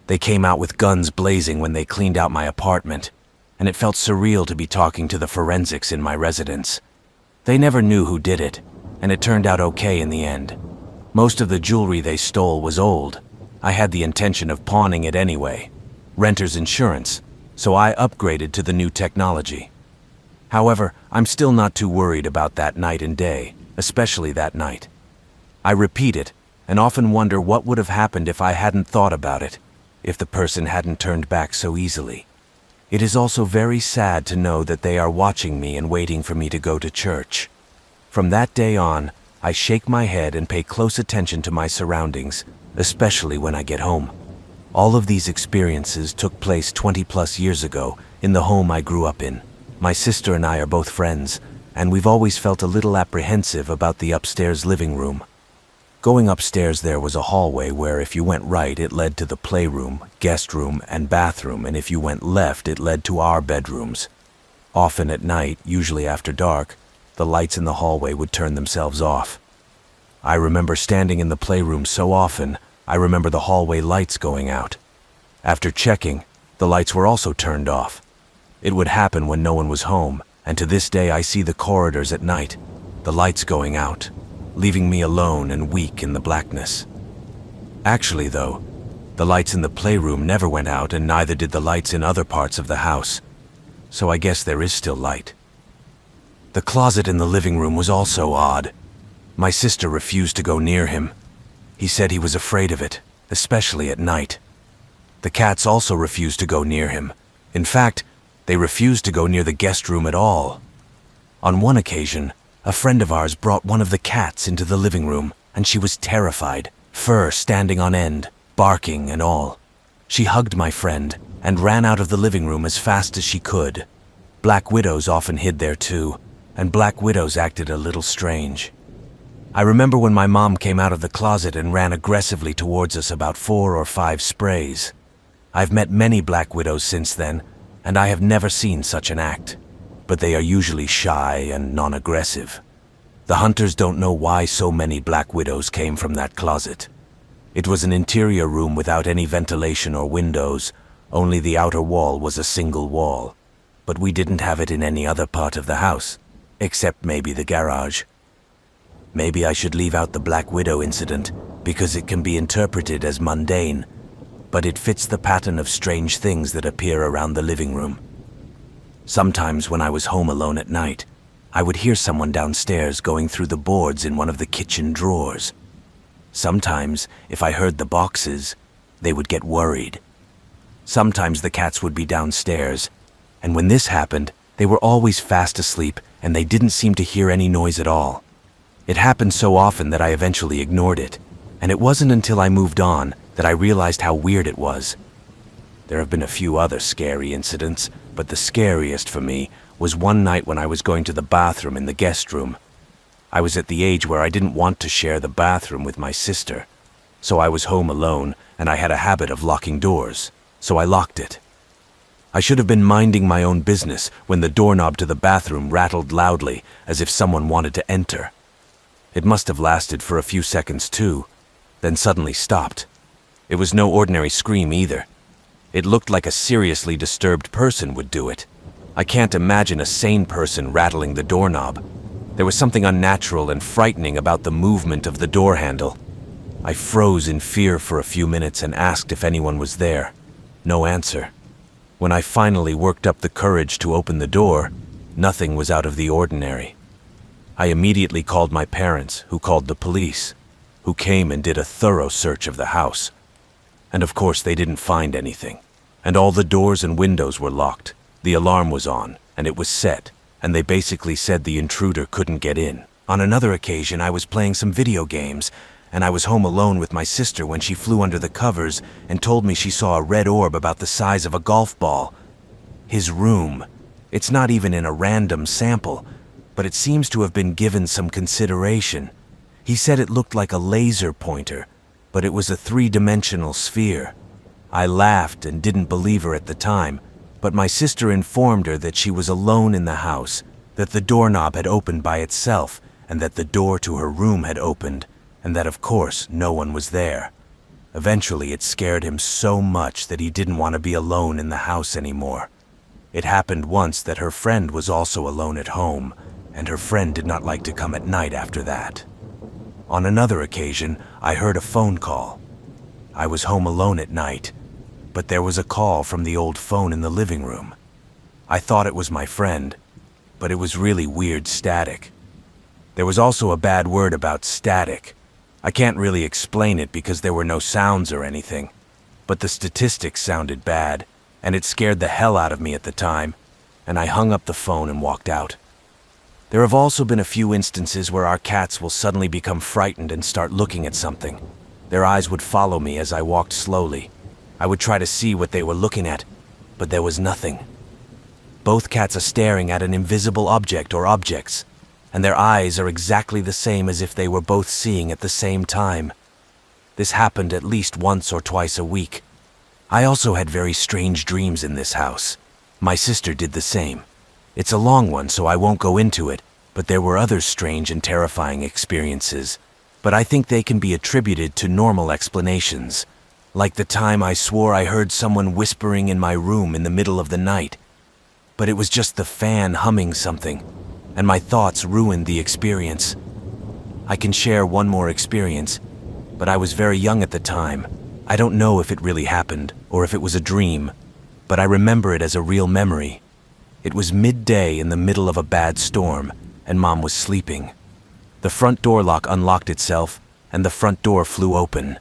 They came out with guns blazing when they cleaned out my apartment, and it felt surreal to be talking to the forensics in my residence. They never knew who did it, and it turned out okay in the end. Most of the jewelry they stole was old. I had the intention of pawning it anyway. Renter's insurance, so I upgraded to the new technology. However, I'm still not too worried about that night and day, especially that night. I repeat it, and often wonder what would have happened if I hadn't thought about it, if the person hadn't turned back so easily. It is also very sad to know that they are watching me and waiting for me to go to church. From that day on, I shake my head and pay close attention to my surroundings, especially when I get home. All of these experiences took place 20+ years ago in the home I grew up in. My sister and I are both friends, and we've always felt a little apprehensive about the upstairs living room. Going upstairs there was a hallway where if you went right it led to the playroom, guest room, and bathroom, and if you went left it led to our bedrooms. Often at night, usually after dark, the lights in the hallway would turn themselves off. I remember standing in the playroom so often, I remember the hallway lights going out. After checking, the lights were also turned off. It would happen when no one was home, and to this day I see the corridors at night, the lights going out, leaving me alone and weak in the blackness. Actually, though, the lights in the playroom never went out and neither did the lights in other parts of the house, so I guess there is still light. The closet in the living room was also odd. My sister refused to go near him. He said he was afraid of it, especially at night. The cats also refused to go near him. In fact, they refused to go near the guest room at all. On one occasion, a friend of ours brought one of the cats into the living room, and she was terrified, fur standing on end, barking and all. She hugged my friend and ran out of the living room as fast as she could. Black widows often hid there too, and black widows acted a little strange. I remember when my mom came out of the closet and ran aggressively towards us about 4 or 5 sprays. I've met many black widows since then, and I have never seen such an act. But they are usually shy and non-aggressive. The hunters don't know why so many black widows came from that closet. It was an interior room without any ventilation or windows, only the outer wall was a single wall. But we didn't have it in any other part of the house, except maybe the garage. Maybe I should leave out the Black Widow incident, because it can be interpreted as mundane, but it fits the pattern of strange things that appear around the living room. Sometimes when I was home alone at night, I would hear someone downstairs going through the boards in one of the kitchen drawers. Sometimes, if I heard the boxes, they would get worried. Sometimes the cats would be downstairs, and when this happened, they were always fast asleep and they didn't seem to hear any noise at all. It happened so often that I eventually ignored it, and it wasn't until I moved on that I realized how weird it was. There have been a few other scary incidents, but the scariest for me was one night when I was going to the bathroom in the guest room. I was at the age where I didn't want to share the bathroom with my sister, so I was home alone and I had a habit of locking doors, so I locked it. I should have been minding my own business when the doorknob to the bathroom rattled loudly as if someone wanted to enter. It must have lasted for a few seconds too, then suddenly stopped. It was no ordinary scream either. It looked like a seriously disturbed person would do it. I can't imagine a sane person rattling the doorknob. There was something unnatural and frightening about the movement of the door handle. I froze in fear for a few minutes and asked if anyone was there. No answer. When I finally worked up the courage to open the door, nothing was out of the ordinary. I immediately called my parents, who called the police, who came and did a thorough search of the house. And of course they didn't find anything. And all the doors and windows were locked. The alarm was on, and it was set, and they basically said the intruder couldn't get in. On another occasion, I was playing some video games, and I was home alone with my sister when she flew under the covers and told me she saw a red orb about the size of a golf ball. His room. It's not even in a random sample, but it seems to have been given some consideration. He said it looked like a laser pointer, but it was a three-dimensional sphere. I laughed and didn't believe her at the time, but my sister informed her that she was alone in the house, that the doorknob had opened by itself, and that the door to her room had opened, and that of course no one was there. Eventually it scared him so much that he didn't want to be alone in the house anymore. It happened once that her friend was also alone at home, and her friend did not like to come at night after that. On another occasion, I heard a phone call. I was home alone at night, but there was a call from the old phone in the living room. I thought it was my friend, but it was really weird static. There was also a bad word about static. I can't really explain it because there were no sounds or anything, but the statistics sounded bad, and it scared the hell out of me at the time, and I hung up the phone and walked out. There have also been a few instances where our cats will suddenly become frightened and start looking at something. Their eyes would follow me as I walked slowly. I would try to see what they were looking at, but there was nothing. Both cats are staring at an invisible object or objects, and their eyes are exactly the same as if they were both seeing at the same time. This happened at least once or twice a week. I also had very strange dreams in this house. My sister did the same. It's a long one, so I won't go into it, but there were other strange and terrifying experiences. But I think they can be attributed to normal explanations. Like the time I swore I heard someone whispering in my room in the middle of the night. But it was just the fan humming something, and my thoughts ruined the experience. I can share one more experience, but I was very young at the time. I don't know if it really happened or if it was a dream, but I remember it as a real memory. It was midday in the middle of a bad storm, and Mom was sleeping. The front door lock unlocked itself, and the front door flew open.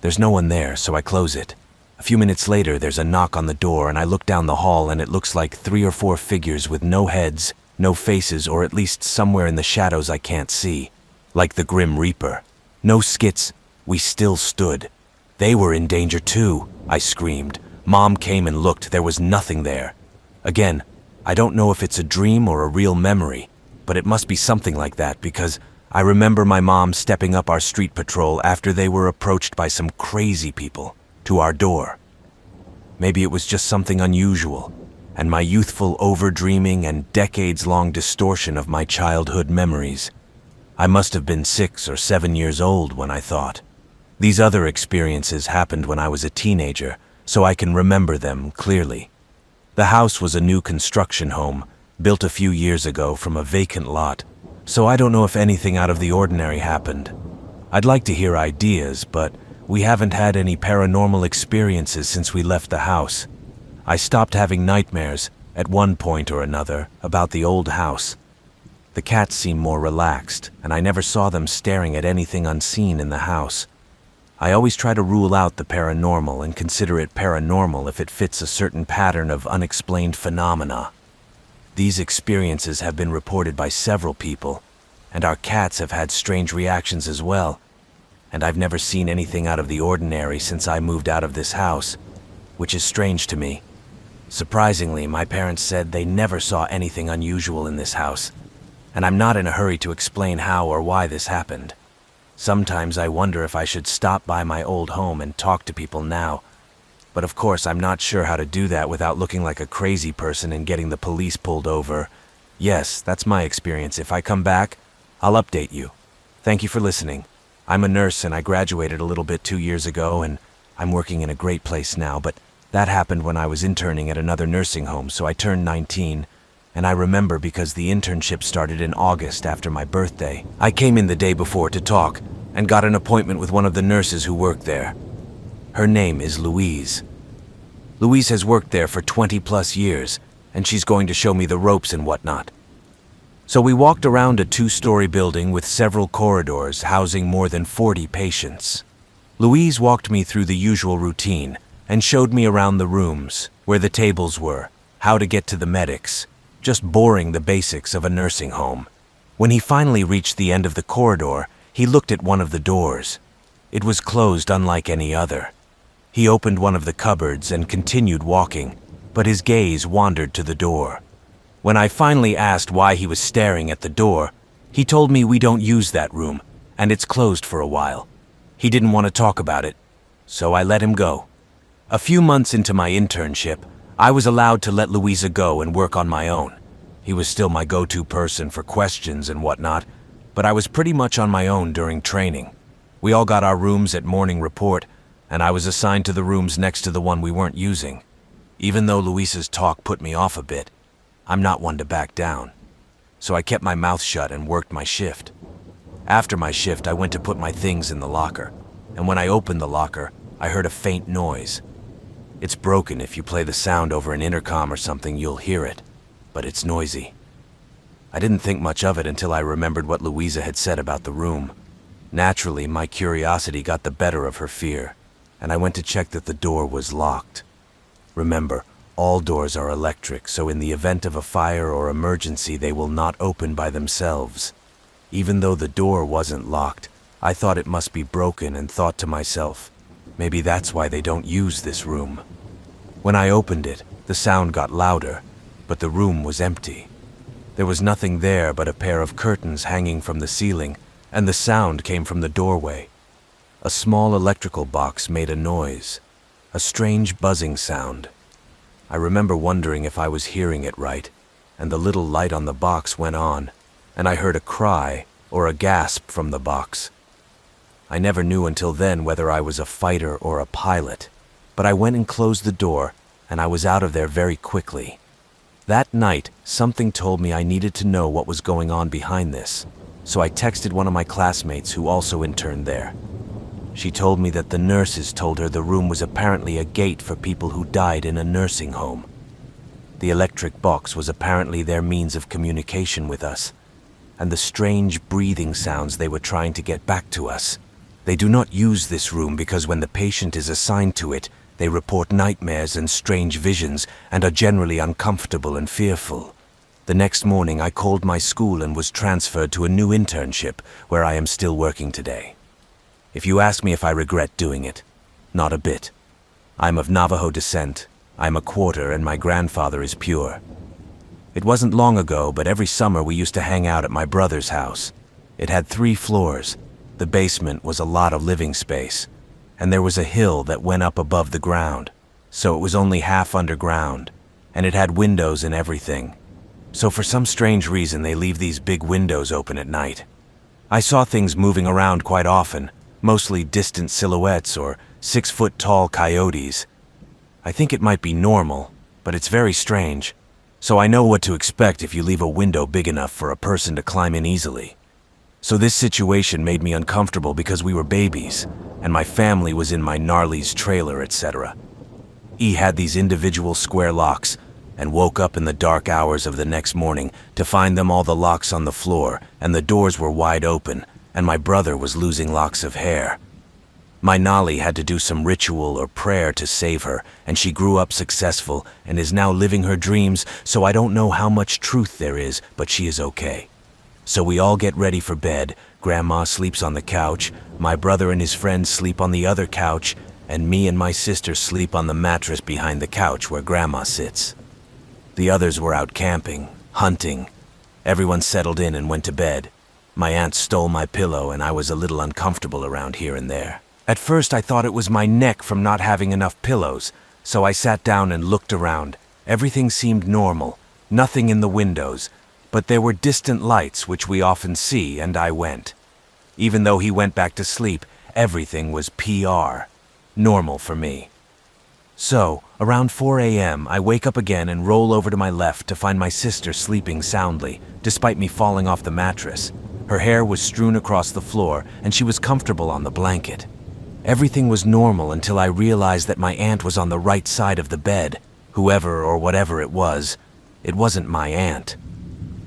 There's no one there, so I close it. A few minutes later, there's a knock on the door, and I look down the hall, and it looks like 3 or 4 figures with no heads, no faces, or at least somewhere in the shadows I can't see. Like the Grim Reaper. No skits. We still stood. They were in danger too, I screamed. Mom came and looked. There was nothing there. Again, I don't know if it's a dream or a real memory, but it must be something like that because I remember my mom stepping up our street patrol after they were approached by some crazy people to our door. Maybe it was just something unusual, and my youthful overdreaming and decades-long distortion of my childhood memories. I must have been 6 or 7 years old when I thought. These other experiences happened when I was a teenager, so I can remember them clearly. The house was a new construction home, built a few years ago from a vacant lot, so I don't know if anything out of the ordinary happened. I'd like to hear ideas, but we haven't had any paranormal experiences since we left the house. I stopped having nightmares, at one point or another, about the old house. The cats seemed more relaxed, and I never saw them staring at anything unseen in the house. I always try to rule out the paranormal and consider it paranormal if it fits a certain pattern of unexplained phenomena. These experiences have been reported by several people, and our cats have had strange reactions as well. And I've never seen anything out of the ordinary since I moved out of this house, which is strange to me. Surprisingly, my parents said they never saw anything unusual in this house, and I'm not in a hurry to explain how or why this happened. Sometimes I wonder if I should stop by my old home and talk to people now, but of course I'm not sure how to do that without looking like a crazy person and getting the police pulled over. Yes, that's my experience. If I come back, I'll update you. Thank you for listening. I'm a nurse and I graduated a little bit 2 years ago, and I'm working in a great place now, but that happened when I was interning at another nursing home, so I turned 19, and I remember because the internship started in August after my birthday. I came in the day before to talk and got an appointment with one of the nurses who worked there. Her name is Louise. Louise has worked there for 20 plus years, and she's going to show me the ropes and whatnot. So we walked around a 2-story building with several corridors housing more than 40 patients. Louise walked me through the usual routine and showed me around the rooms, where the tables were, how to get to the medics, just boring the basics of a nursing home. When he finally reached the end of the corridor, he looked at one of the doors. It was closed unlike any other. He opened one of the cupboards and continued walking, but his gaze wandered to the door. When I finally asked why he was staring at the door, he told me we don't use that room, and it's closed for a while. He didn't want to talk about it, so I let him go. A few months into my internship, I was allowed to let Louisa go and work on my own. He was still my go-to person for questions and whatnot, but I was pretty much on my own during training. We all got our rooms at morning report, and I was assigned to the rooms next to the one we weren't using. Even though Louisa's talk put me off a bit, I'm not one to back down. So I kept my mouth shut and worked my shift. After my shift, I went to put my things in the locker, and when I opened the locker, I heard a faint noise. It's broken. If you play the sound over an intercom or something, you'll hear it, but it's noisy. I didn't think much of it until I remembered what Louisa had said about the room. Naturally, my curiosity got the better of her fear, and I went to check that the door was locked. Remember, all doors are electric, so in the event of a fire or emergency, they will not open by themselves. Even though the door wasn't locked, I thought it must be broken and thought to myself, maybe that's why they don't use this room. When I opened it, the sound got louder, but the room was empty. There was nothing there but a pair of curtains hanging from the ceiling, and the sound came from the doorway. A small electrical box made a noise, a strange buzzing sound. I remember wondering if I was hearing it right, and the little light on the box went on, and I heard a cry or a gasp from the box. I never knew until then whether I was a fighter or a pilot, but I went and closed the door, and I was out of there very quickly. That night, something told me I needed to know what was going on behind this, so I texted one of my classmates who also interned there. She told me that the nurses told her the room was apparently a gate for people who died in a nursing home. The electric box was apparently their means of communication with us, and the strange breathing sounds they were trying to get back to us. They do not use this room because when the patient is assigned to it, they report nightmares and strange visions and are generally uncomfortable and fearful. The next morning, I called my school and was transferred to a new internship where I am still working today. If you ask me if I regret doing it, not a bit. I'm of Navajo descent, I'm a quarter, and my grandfather is pure. It wasn't long ago, but every summer we used to hang out at my brother's house. It had 3 floors. The basement was a lot of living space, and there was a hill that went up above the ground, so it was only half underground, and it had windows and everything. So for some strange reason, they leave these big windows open at night. I saw things moving around quite often, mostly distant silhouettes or 6-foot-tall coyotes. I think it might be normal, but it's very strange, so I know what to expect if you leave a window big enough for a person to climb in easily. So this situation made me uncomfortable because we were babies, and my family was in my gnarly's trailer, etc. He had these individual square locks, and woke up in the dark hours of the next morning to find them all the locks on the floor, and the doors were wide open, and my brother was losing locks of hair. My Nolly had to do some ritual or prayer to save her, and she grew up successful and is now living her dreams, so I don't know how much truth there is, but she is okay. So we all get ready for bed. Grandma sleeps on the couch, my brother and his friends sleep on the other couch, and me and my sister sleep on the mattress behind the couch where Grandma sits. The others were out camping, hunting. Everyone settled in and went to bed. My aunt stole my pillow and I was a little uncomfortable around here and there. At first I thought it was my neck from not having enough pillows, so I sat down and looked around. Everything seemed normal, nothing in the windows, but there were distant lights which we often see, and I went. Even though he went back to sleep, everything was PR, normal for me. So, around 4 a.m., I wake up again and roll over to my left to find my sister sleeping soundly, despite me falling off the mattress. Her hair was strewn across the floor, and she was comfortable on the blanket. Everything was normal until I realized that my aunt was on the right side of the bed. Whoever or whatever it wasn't my aunt.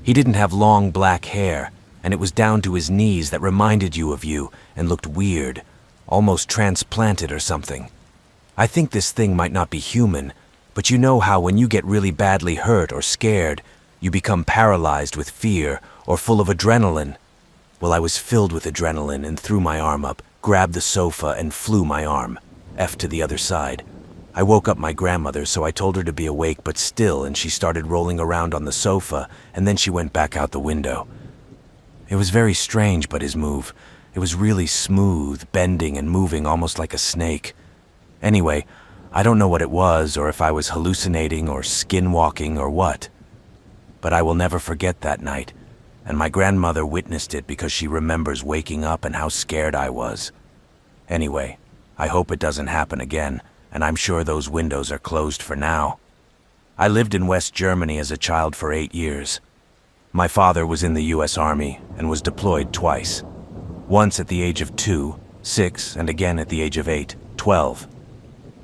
He didn't have long black hair, and it was down to his knees that reminded you of you and looked weird, almost transplanted or something. I think this thing might not be human, but you know how when you get really badly hurt or scared, you become paralyzed with fear or full of adrenaline. Well, I was filled with adrenaline and threw my arm up, grabbed the sofa and flew my arm, F to the other side. I woke up my grandmother, so I told her to be awake but still, and she started rolling around on the sofa, and then she went back out the window. It was very strange, but his move, it was really smooth, bending and moving almost like a snake. Anyway, I don't know what it was, or if I was hallucinating or skinwalking or what. But I will never forget that night, and my grandmother witnessed it because she remembers waking up and how scared I was. Anyway, I hope it doesn't happen again, and I'm sure those windows are closed for now. I lived in West Germany as a child for 8 years. My father was in the U.S. Army and was deployed twice. Once at the age of 2, 6, and again at the age of 8, 12.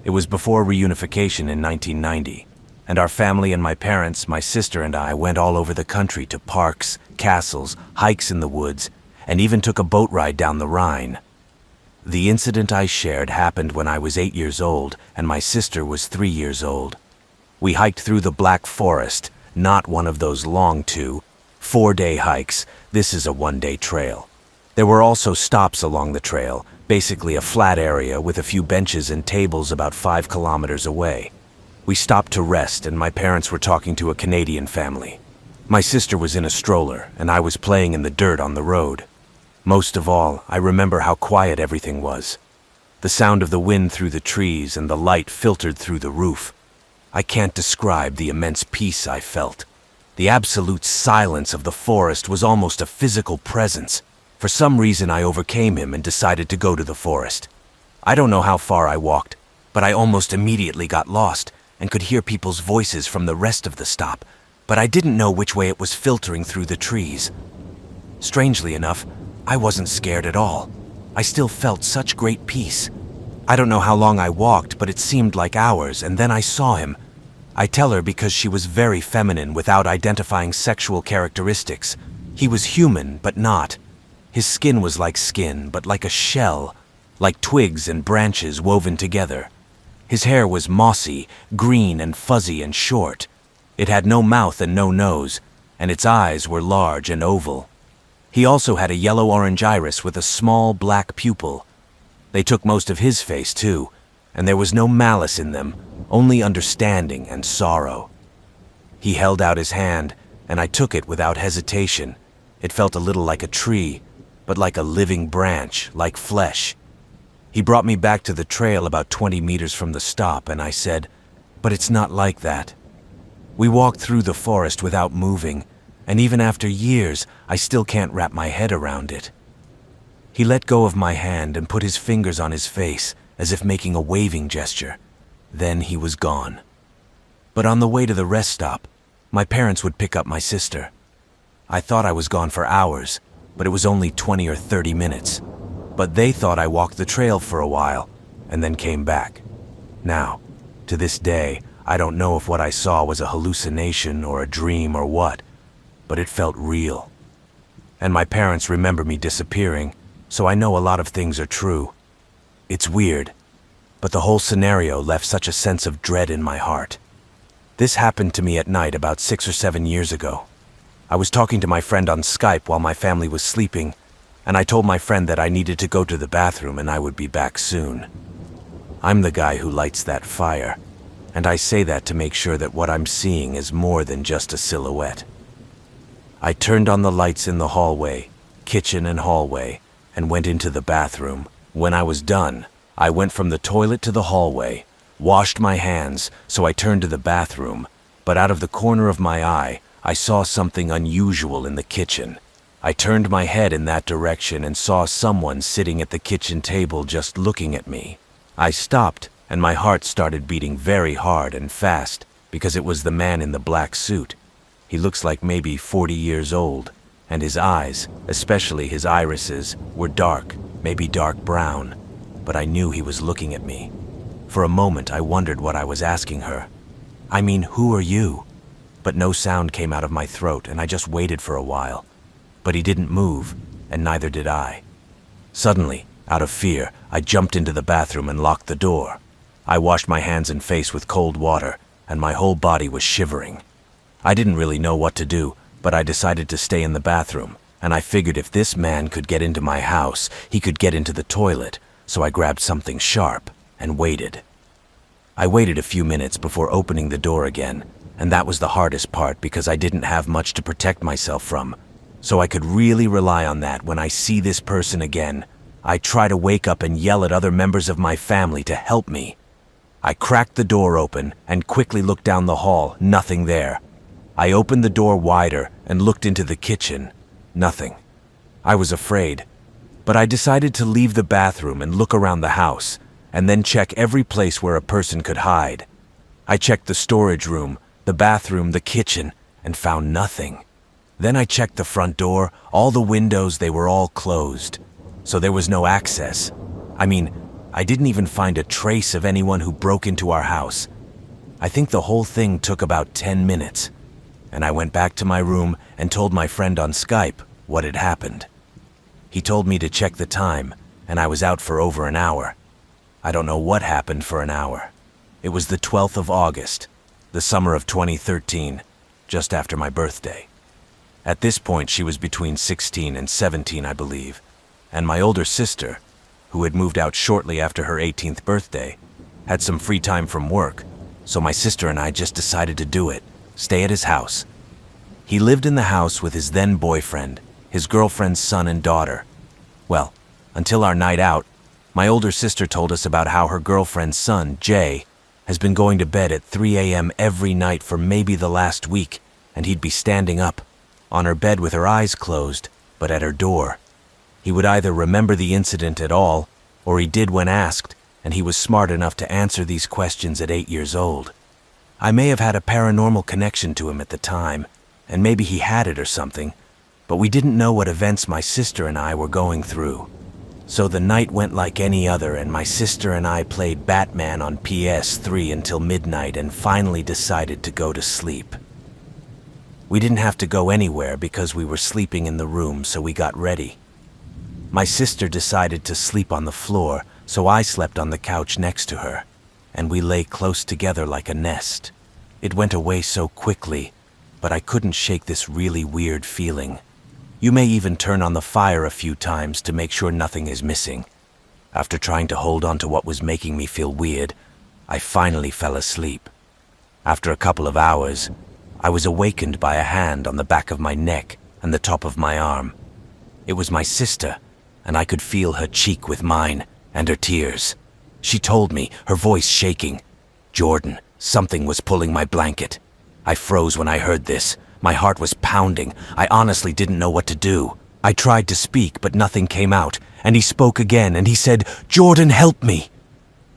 It was before reunification in 1990, and our family and my parents, my sister and I went all over the country to parks, castles, hikes in the woods, and even took a boat ride down the Rhine. The incident I shared happened when I was 8 years old and my sister was 3 years old. We hiked through the Black Forest, not one of those long 4-day hikes. This is a 1-day trail. There were also stops along the trail, basically a flat area with a few benches and tables about 5 kilometers away. We stopped to rest and my parents were talking to a Canadian family. My sister was in a stroller and I was playing in the dirt on the road. Most of all, I remember how quiet everything was. The sound of the wind through the trees and the light filtered through the roof. I can't describe the immense peace I felt. The absolute silence of the forest was almost a physical presence. For some reason, I overcame him and decided to go to the forest. I don't know how far I walked, but I almost immediately got lost and could hear people's voices from the rest of the stop, but I didn't know which way it was filtering through the trees. Strangely enough, I wasn't scared at all. I still felt such great peace. I don't know how long I walked, but it seemed like hours, and then I saw him. I tell her because she was very feminine without identifying sexual characteristics. He was human, but not. His skin was like skin, but like a shell, like twigs and branches woven together. His hair was mossy, green and fuzzy and short. It had no mouth and no nose, and its eyes were large and oval. He also had a yellow-orange iris with a small black pupil. They took most of his face, too, and there was no malice in them, only understanding and sorrow. He held out his hand, and I took it without hesitation. It felt a little like a tree, but like a living branch, like flesh. He brought me back to the trail about 20 meters from the stop, and I said, "But it's not like that." We walked through the forest without moving, and even after years, I still can't wrap my head around it. He let go of my hand and put his fingers on his face, as if making a waving gesture. Then he was gone. But on the way to the rest stop, my parents would pick up my sister. I thought I was gone for hours, but it was only 20 or 30 minutes. But they thought I walked the trail for a while, and then came back. Now, to this day, I don't know if what I saw was a hallucination or a dream or what, but it felt real. And my parents remember me disappearing, so I know a lot of things are true. It's weird, but the whole scenario left such a sense of dread in my heart. This happened to me at night about 6 or 7 years ago. I was talking to my friend on Skype while my family was sleeping, and I told my friend that I needed to go to the bathroom and I would be back soon. I'm the guy who lights that fire, and I say that to make sure that what I'm seeing is more than just a silhouette. I turned on the lights in the hallway, kitchen and hallway, and went into the bathroom. When I was done, I went from the toilet to the hallway, washed my hands, so I turned to the bathroom, but out of the corner of my eye, I saw something unusual in the kitchen. I turned my head in that direction and saw someone sitting at the kitchen table just looking at me. I stopped, and my heart started beating very hard and fast because it was the man in the black suit. He looks like maybe 40 years old, and his eyes, especially his irises, were dark, maybe dark brown, but I knew he was looking at me. For a moment, I wondered what I was asking her. I mean, who are you? But no sound came out of my throat, and I just waited for a while. But he didn't move, and neither did I. Suddenly, out of fear, I jumped into the bathroom and locked the door. I washed my hands and face with cold water, and my whole body was shivering. I didn't really know what to do, but I decided to stay in the bathroom, and I figured if this man could get into my house, he could get into the toilet, so I grabbed something sharp and waited. I waited a few minutes before opening the door again, and that was the hardest part because I didn't have much to protect myself from, so I could really rely on that when I see this person again. I try to wake up and yell at other members of my family to help me. I cracked the door open and quickly looked down the hall, nothing there. I opened the door wider and looked into the kitchen, nothing. I was afraid, but I decided to leave the bathroom and look around the house, and then check every place where a person could hide. I checked the storage room, the bathroom, the kitchen, and found nothing. Then I checked the front door, all the windows, they were all closed. So there was no access. I mean, I didn't even find a trace of anyone who broke into our house. I think the whole thing took about 10 minutes, and I went back to my room and told my friend on Skype what had happened. He told me to check the time, and I was out for over an hour. I don't know what happened for an hour. It was the 12th of August, the summer of 2013, just after my birthday. At this point, she was between 16 and 17, I believe, and my older sister, who had moved out shortly after her 18th birthday, had some free time from work, so my sister and I just decided to do it, stay at his house. He lived in the house with his then boyfriend, his girlfriend's son and daughter. Well, until our night out, my older sister told us about how her girlfriend's son, Jay, has been going to bed at 3 a.m. every night for maybe the last week, and he'd be standing up, on her bed with her eyes closed, but at her door. He would either remember the incident at all, or he did when asked, and he was smart enough to answer these questions at 8 years old. I may have had a paranormal connection to him at the time, and maybe he had it or something, but we didn't know what events my sister and I were going through. So the night went like any other, and my sister and I played Batman on PS3 until midnight and finally decided to go to sleep. We didn't have to go anywhere because we were sleeping in the room, so we got ready. My sister decided to sleep on the floor, so I slept on the couch next to her, and we lay close together like a nest. It went away so quickly, but I couldn't shake this really weird feeling. You may even turn on the fire a few times to make sure nothing is missing. After trying to hold on to what was making me feel weird, I finally fell asleep. After a couple of hours, I was awakened by a hand on the back of my neck and the top of my arm. It was my sister, and I could feel her cheek with mine and her tears. She told me, her voice shaking, "Jordan, something was pulling my blanket." I froze when I heard this. My heart was pounding. I honestly didn't know what to do. I tried to speak, but nothing came out, and he spoke again, and he said, "Jordan, help me."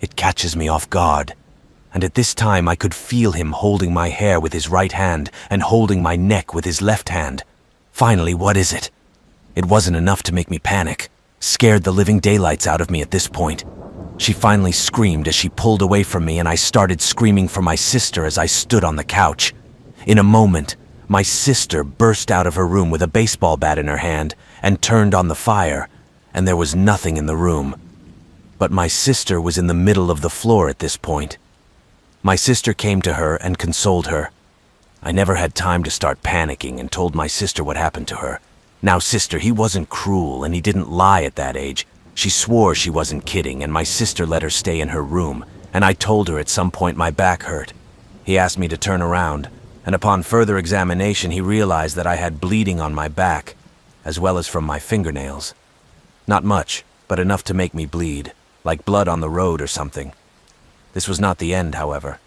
It catches me off guard, and at this time I could feel him holding my hair with his right hand and holding my neck with his left hand. Finally, what is it? It wasn't enough to make me panic. Scared the living daylights out of me at this point. She finally screamed as she pulled away from me, and I started screaming for my sister as I stood on the couch. In a moment, my sister burst out of her room with a baseball bat in her hand and turned on the fire, and there was nothing in the room. But my sister was in the middle of the floor at this point. My sister came to her and consoled her. I never had time to start panicking and told my sister what happened to her. Now, sister, he wasn't cruel and he didn't lie at that age. She swore she wasn't kidding, and my sister let her stay in her room, and I told her at some point my back hurt. He asked me to turn around, and upon further examination he realized that I had bleeding on my back, as well as from my fingernails. Not much, but enough to make me bleed, like blood on the road or something. This was not the end, however.